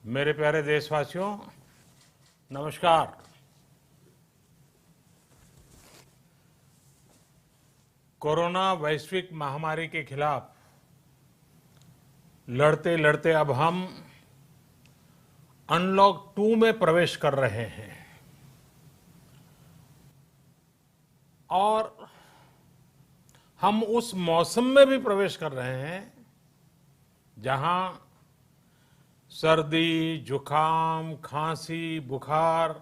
मेरे प्यारे देशवासियों, नमस्कार। कोरोना वैश्विक महामारी के खिलाफ लड़ते लड़ते अब हम अनलॉक 2 में प्रवेश कर रहे हैं और हम उस मौसम में भी प्रवेश कर रहे हैं जहां सर्दी, जुकाम, खांसी, बुखार,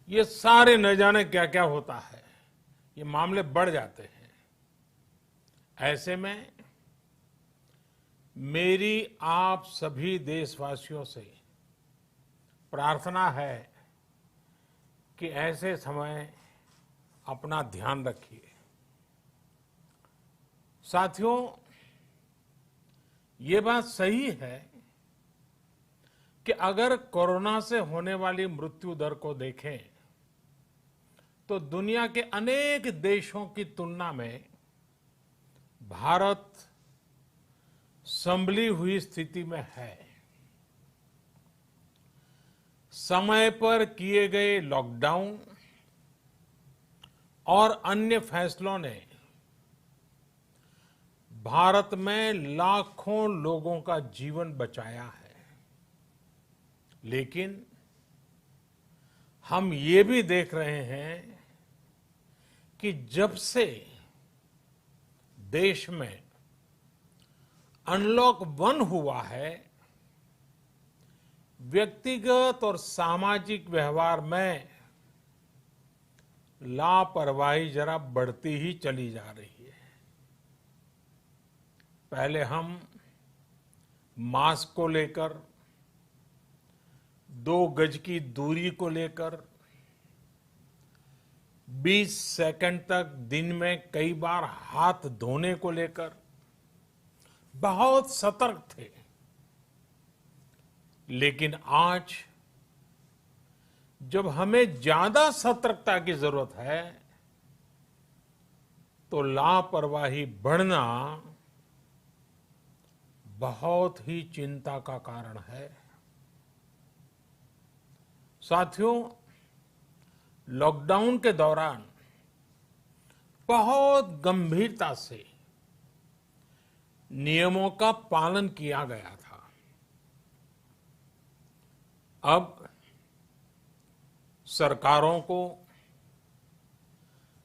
ये सारे न जाने क्या क्या होता है, ये मामले बढ़ जाते हैं। ऐसे में मेरी आप सभी देशवासियों से प्रार्थना है कि ऐसे समय अपना ध्यान रखिए। साथियों, ये बात सही है कि अगर कोरोना से होने वाली मृत्यु दर को देखें तो दुनिया के अनेक देशों की तुलना में भारत संभली हुई स्थिति में है। समय पर किए गए लॉकडाउन और अन्य फैसलों ने भारत में लाखों लोगों का जीवन बचाया है, लेकिन हम ये भी देख रहे हैं कि जब से देश में अनलॉक 1 हुआ है, व्यक्तिगत और सामाजिक व्यवहार में लापरवाही जरा बढ़ती ही चली जा रही है। पहले हम मास्क को लेकर, 2 गज की दूरी को लेकर 20 सेकंड तक दिन में कई बार हाथ धोने को लेकर बहुत सतर्क थे, लेकिन आज जब हमें ज्यादा सतर्कता की जरूरत है तो लापरवाही बढ़ना बहुत ही चिंता का कारण है। साथियों, लॉकडाउन के दौरान बहुत गंभीरता से नियमों का पालन किया गया था। अब सरकारों को,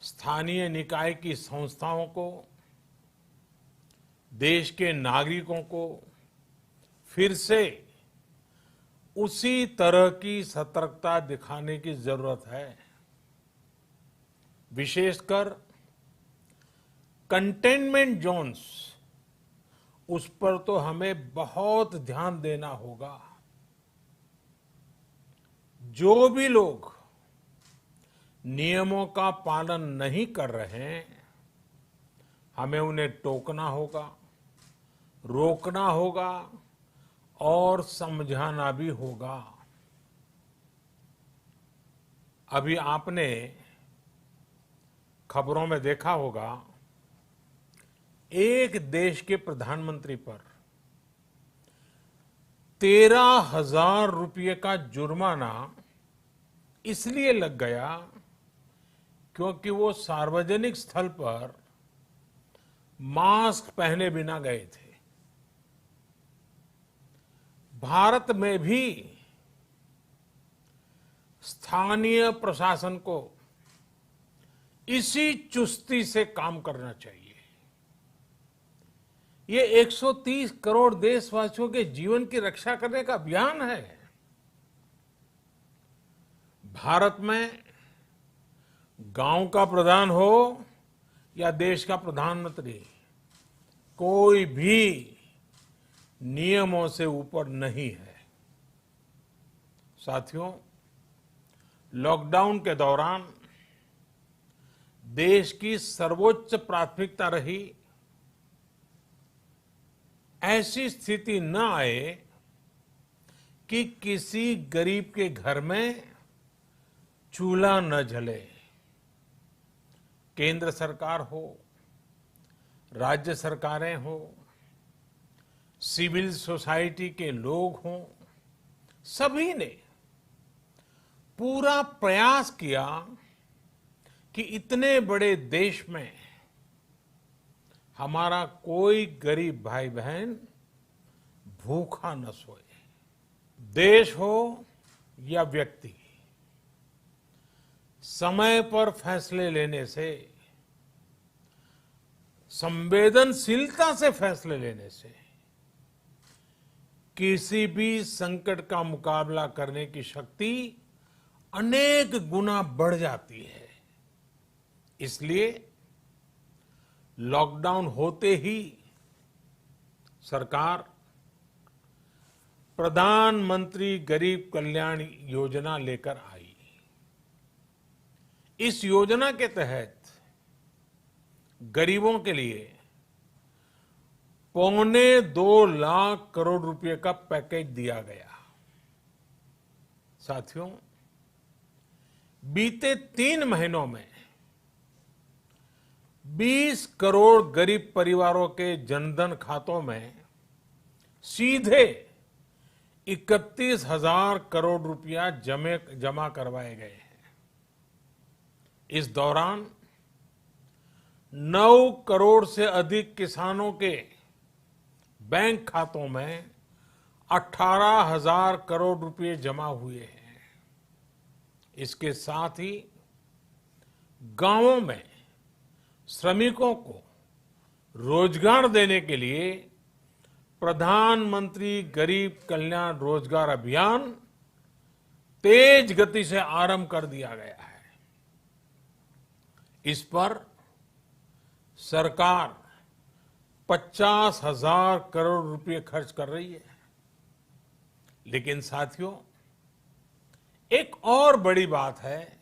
स्थानीय निकाय की संस्थाओं को, देश के नागरिकों को फिर से उसी तरह की सतर्कता दिखाने की जरूरत है। विशेषकर कंटेनमेंट जोन्स, उस पर तो हमें बहुत ध्यान देना होगा। जो भी लोग नियमों का पालन नहीं कर रहे हैं, हमें उन्हें टोकना होगा, रोकना होगा और समझाना भी होगा। अभी आपने खबरों में देखा होगा, एक देश के प्रधानमंत्री पर 13,000 रुपये का जुर्माना इसलिए लग गया क्योंकि वो सार्वजनिक स्थल पर मास्क पहने बिना गए थे। भारत में भी स्थानीय प्रशासन को इसी चुस्ती से काम करना चाहिए। ये 130 करोड़ देशवासियों के जीवन की रक्षा करने का अभियान है। भारत में गांव का प्रधान हो या देश का प्रधानमंत्री, कोई भी नियमों से ऊपर नहीं है। साथियों, लॉकडाउन के दौरान देश की सर्वोच्च प्राथमिकता रही ऐसी स्थिति न आए कि किसी गरीब के घर में चूल्हा न जले। केंद्र सरकार हो, राज्य सरकारें हो, सिविल सोसाइटी के लोग हों, सभी ने पूरा प्रयास किया कि इतने बड़े देश में हमारा कोई गरीब भाई बहन भूखा न सोए। देश हो या व्यक्ति, समय पर फैसले लेने से, संवेदनशीलता से फैसले लेने से किसी भी संकट का मुकाबला करने की शक्ति अनेक गुना बढ़ जाती है। इसलिए लॉकडाउन होते ही सरकार प्रधानमंत्री गरीब कल्याण योजना लेकर आई। इस योजना के तहत गरीबों के लिए 2.25 लाख करोड़ रुपए का पैकेज दिया गया। साथियों, बीते 3 महीनों में 20 करोड़ गरीब परिवारों के जनधन खातों में सीधे 31,000 करोड़ रुपया जमा करवाए गए हैं। इस दौरान 9 करोड़ से अधिक किसानों के बैंक खातों में 18,000 करोड़ रुपए जमा हुए हैं। इसके साथ ही गांवों में श्रमिकों को रोजगार देने के लिए प्रधानमंत्री गरीब कल्याण रोजगार अभियान तेज गति से आरंभ कर दिया गया है। इस पर सरकार 50,000 करोड़ रुपए खर्च कर रही है। लेकिन साथियों, एक और बड़ी बात है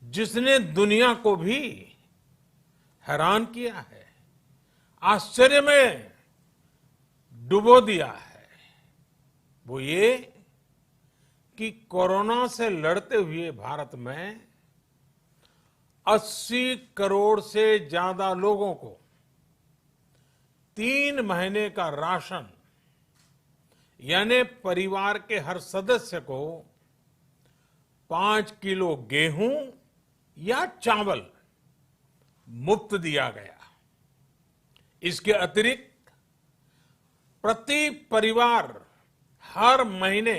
जिसने दुनिया को भी हैरान किया है, आश्चर्य में डुबो दिया है। वो ये कि कोरोना से लड़ते हुए भारत में 80 करोड़ से ज्यादा लोगों को 3 महीने का राशन, यानी परिवार के हर सदस्य को 5 किलो गेहूं या चावल मुफ्त दिया गया। इसके अतिरिक्त प्रति परिवार हर महीने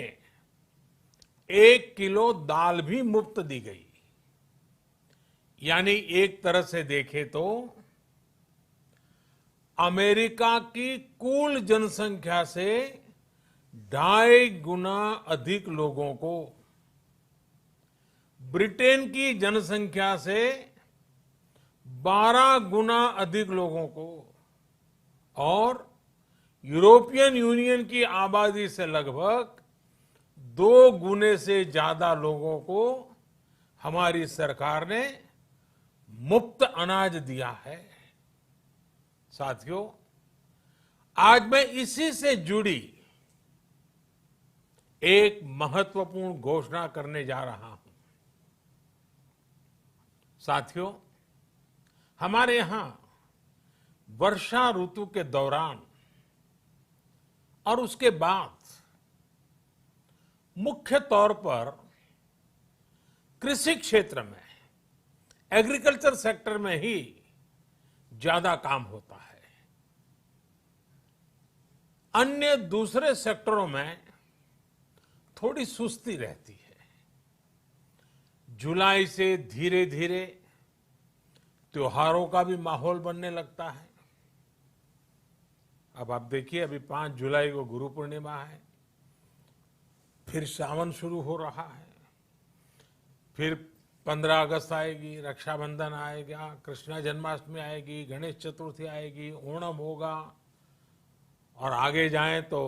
1 किलो दाल भी मुफ्त दी गई। यानी एक तरह से देखें तो अमेरिका की कुल जनसंख्या से 2.5 गुना अधिक लोगों को, ब्रिटेन की जनसंख्या से 12 गुना अधिक लोगों को और यूरोपियन यूनियन की आबादी से लगभग 2 गुने से ज्यादा लोगों को हमारी सरकार ने मुफ्त अनाज दिया है। साथियों, आज मैं इसी से जुड़ी एक महत्वपूर्ण घोषणा करने जा रहा हूं। साथियों, हमारे यहां वर्षा ऋतु के दौरान और उसके बाद मुख्य तौर पर कृषि क्षेत्र में, एग्रीकल्चर सेक्टर में ही ज्यादा काम होता है। अन्य दूसरे सेक्टरों में थोड़ी सुस्ती रहती है। जुलाई से धीरे धीरे त्योहारों का भी माहौल बनने लगता है। अब आप देखिए, अभी 5 जुलाई को गुरु पूर्णिमा है, फिर सावन शुरू हो रहा है, फिर 15 अगस्त आएगी, रक्षाबंधन आएगा, कृष्णा जन्माष्टमी आएगी, गणेश चतुर्थी आएगी, ओणम होगा और आगे जाएं तो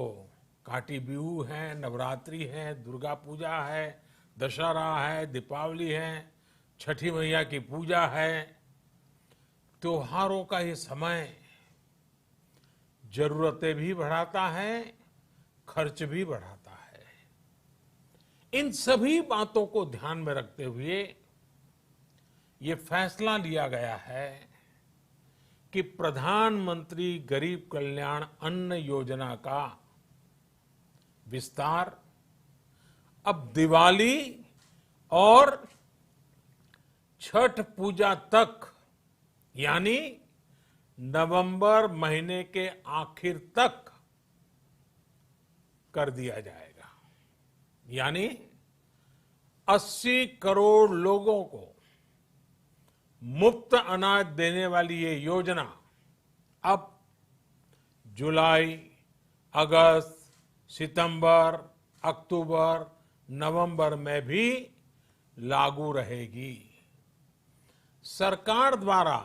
काटी बिहू है, नवरात्रि है, दुर्गा पूजा है, दशहरा है, दीपावली है, छठी मैया की पूजा है। त्योहारों का ये समय जरूरतें भी बढ़ाता है, खर्च भी बढ़ाता है। इन सभी बातों को ध्यान में रखते हुए ये फैसला लिया गया है कि प्रधानमंत्री गरीब कल्याण अन्न योजना का विस्तार अब दिवाली और छठ पूजा तक, यानी नवंबर महीने के आखिर तक कर दिया जाएगा। यानी 80 करोड़ लोगों को मुफ्त अनाज देने वाली ये योजना अब जुलाई, अगस्त, सितंबर, अक्टूबर, नवंबर में भी लागू रहेगी। सरकार द्वारा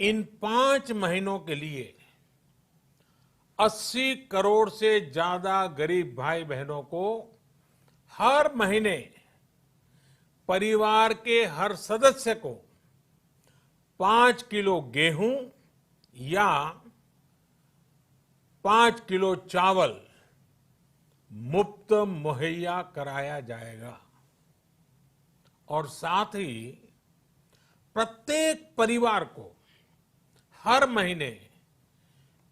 इन 5 महीनों के लिए 80 करोड़ से ज्यादा गरीब भाई बहनों को हर महीने परिवार के हर सदस्य को 5 किलो गेहूं या 5 किलो चावल मुफ्त मुहैया कराया जाएगा। और साथ ही प्रत्येक परिवार को हर महीने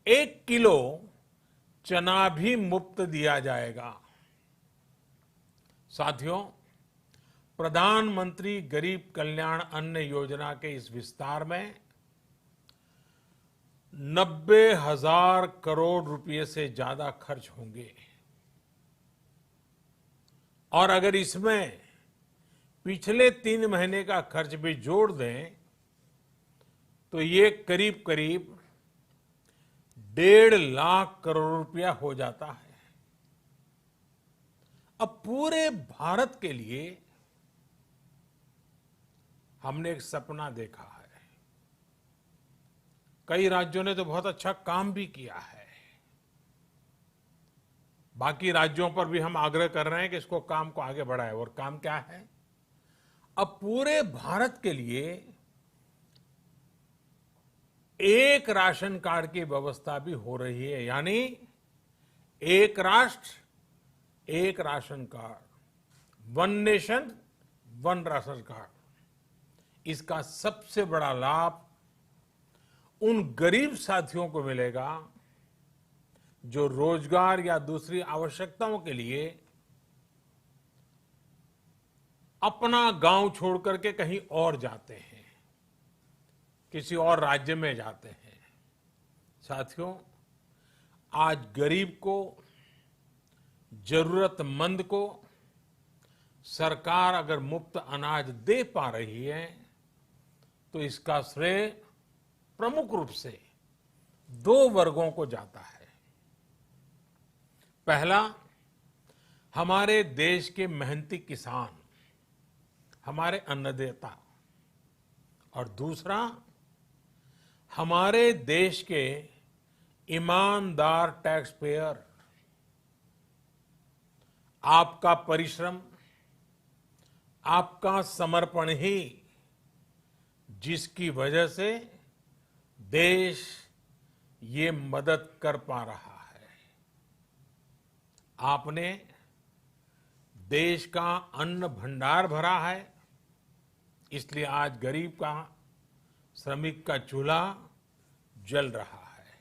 1 किलो चना भी मुफ्त दिया जाएगा। साथियों, प्रधानमंत्री गरीब कल्याण अन्न योजना के इस विस्तार में 90,000 करोड़ रुपए से ज्यादा खर्च होंगे। और अगर इसमें पिछले 3 महीने का खर्च भी जोड़ दें तो ये करीब करीब 1.5 लाख करोड़ रुपया हो जाता है। अब पूरे भारत के लिए हमने एक सपना देखा है। कई राज्यों ने तो बहुत अच्छा काम भी किया है। बाकी राज्यों पर भी हम आग्रह कर रहे हैं कि इसको काम को आगे बढ़ाएं। और काम क्या है? अब पूरे भारत के लिए एक राशन कार्ड की व्यवस्था भी हो रही है। यानी एक राष्ट्र एक ration card, one nation one ration card. इसका सबसे बड़ा लाभ उन गरीब साथियों को मिलेगा जो रोजगार या दूसरी आवश्यकताओं के लिए अपना गांव छोड़ करके कहीं और जाते हैं, किसी और राज्य में जाते हैं। साथियों, आज गरीब को, जरूरतमंद को सरकार अगर मुफ्त अनाज दे पा रही है तो इसका श्रेय प्रमुख रूप से 2 वर्गों को जाता है। पहला, हमारे देश के मेहनती किसान, हमारे अन्नदाता। और दूसरा, हमारे देश के ईमानदार टैक्स पेयर। आपका परिश्रम, आपका समर्पण ही जिसकी वजह से देश ये मदद कर पा रहा है। आपने देश का अन्न भंडार भरा है, इसलिए आज गरीब का, श्रमिक का चूल्हा जल रहा है।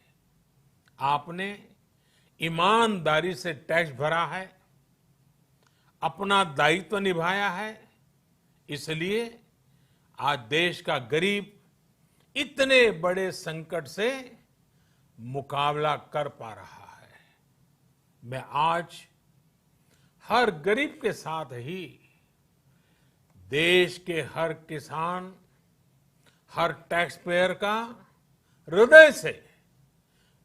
आपने ईमानदारी से टैक्स भरा है, अपना दायित्व निभाया है, इसलिए आज देश का गरीब इतने बड़े संकट से मुकाबला कर पा रहा है। मैं आज हर गरीब के साथ ही देश के हर किसान, हर टैक्स पेयर का हृदय से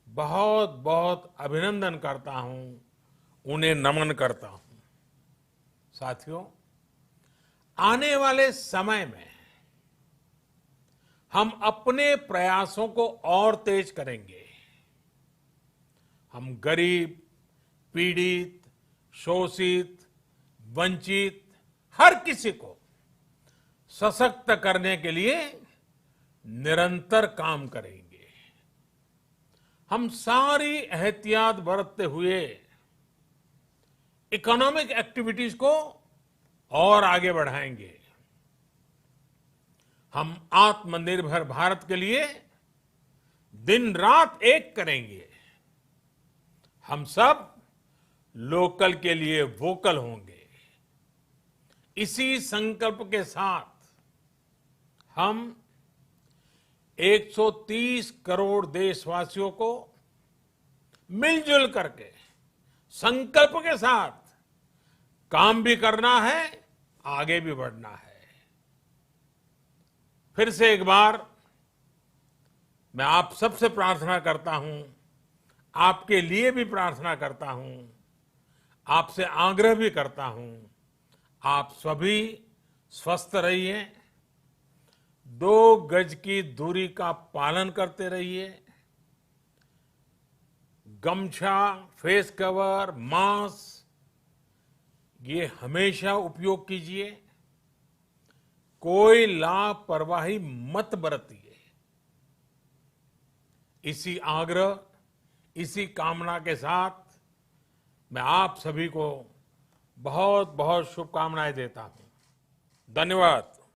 बहुत बहुत अभिनंदन करता हूं, उन्हें नमन करता हूं। साथियों, आने वाले समय में हम अपने प्रयासों को और तेज करेंगे। हम गरीब, पीड़ित, शोषित, वंचित हर किसी को सशक्त करने के लिए निरंतर काम करेंगे। हम सारी एहतियात बरतते हुए इकोनॉमिक एक्टिविटीज को और आगे बढ़ाएंगे। हम आत्मनिर्भर भारत के लिए दिन रात एक करेंगे। हम सब लोकल के लिए वोकल होंगे। इसी संकल्प के साथ हम 130 करोड़ देशवासियों को मिलजुल करके संकल्प के साथ काम भी करना है, आगे भी बढ़ना है। फिर से एक बार मैं आप सबसे प्रार्थना करता हूं, आपके लिए भी प्रार्थना करता हूं, आपसे आग्रह भी करता हूं, आप सभी स्वस्थ रहिए, 2 गज की दूरी का पालन करते रहिए, गमछा, फेस कवर, मास्क ये हमेशा उपयोग कीजिए, कोई लापरवाही मत बरतिए। इसी आग्रह, इसी कामना के साथ मैं आप सभी को बहुत बहुत शुभकामनाएं देता हूं। धन्यवाद।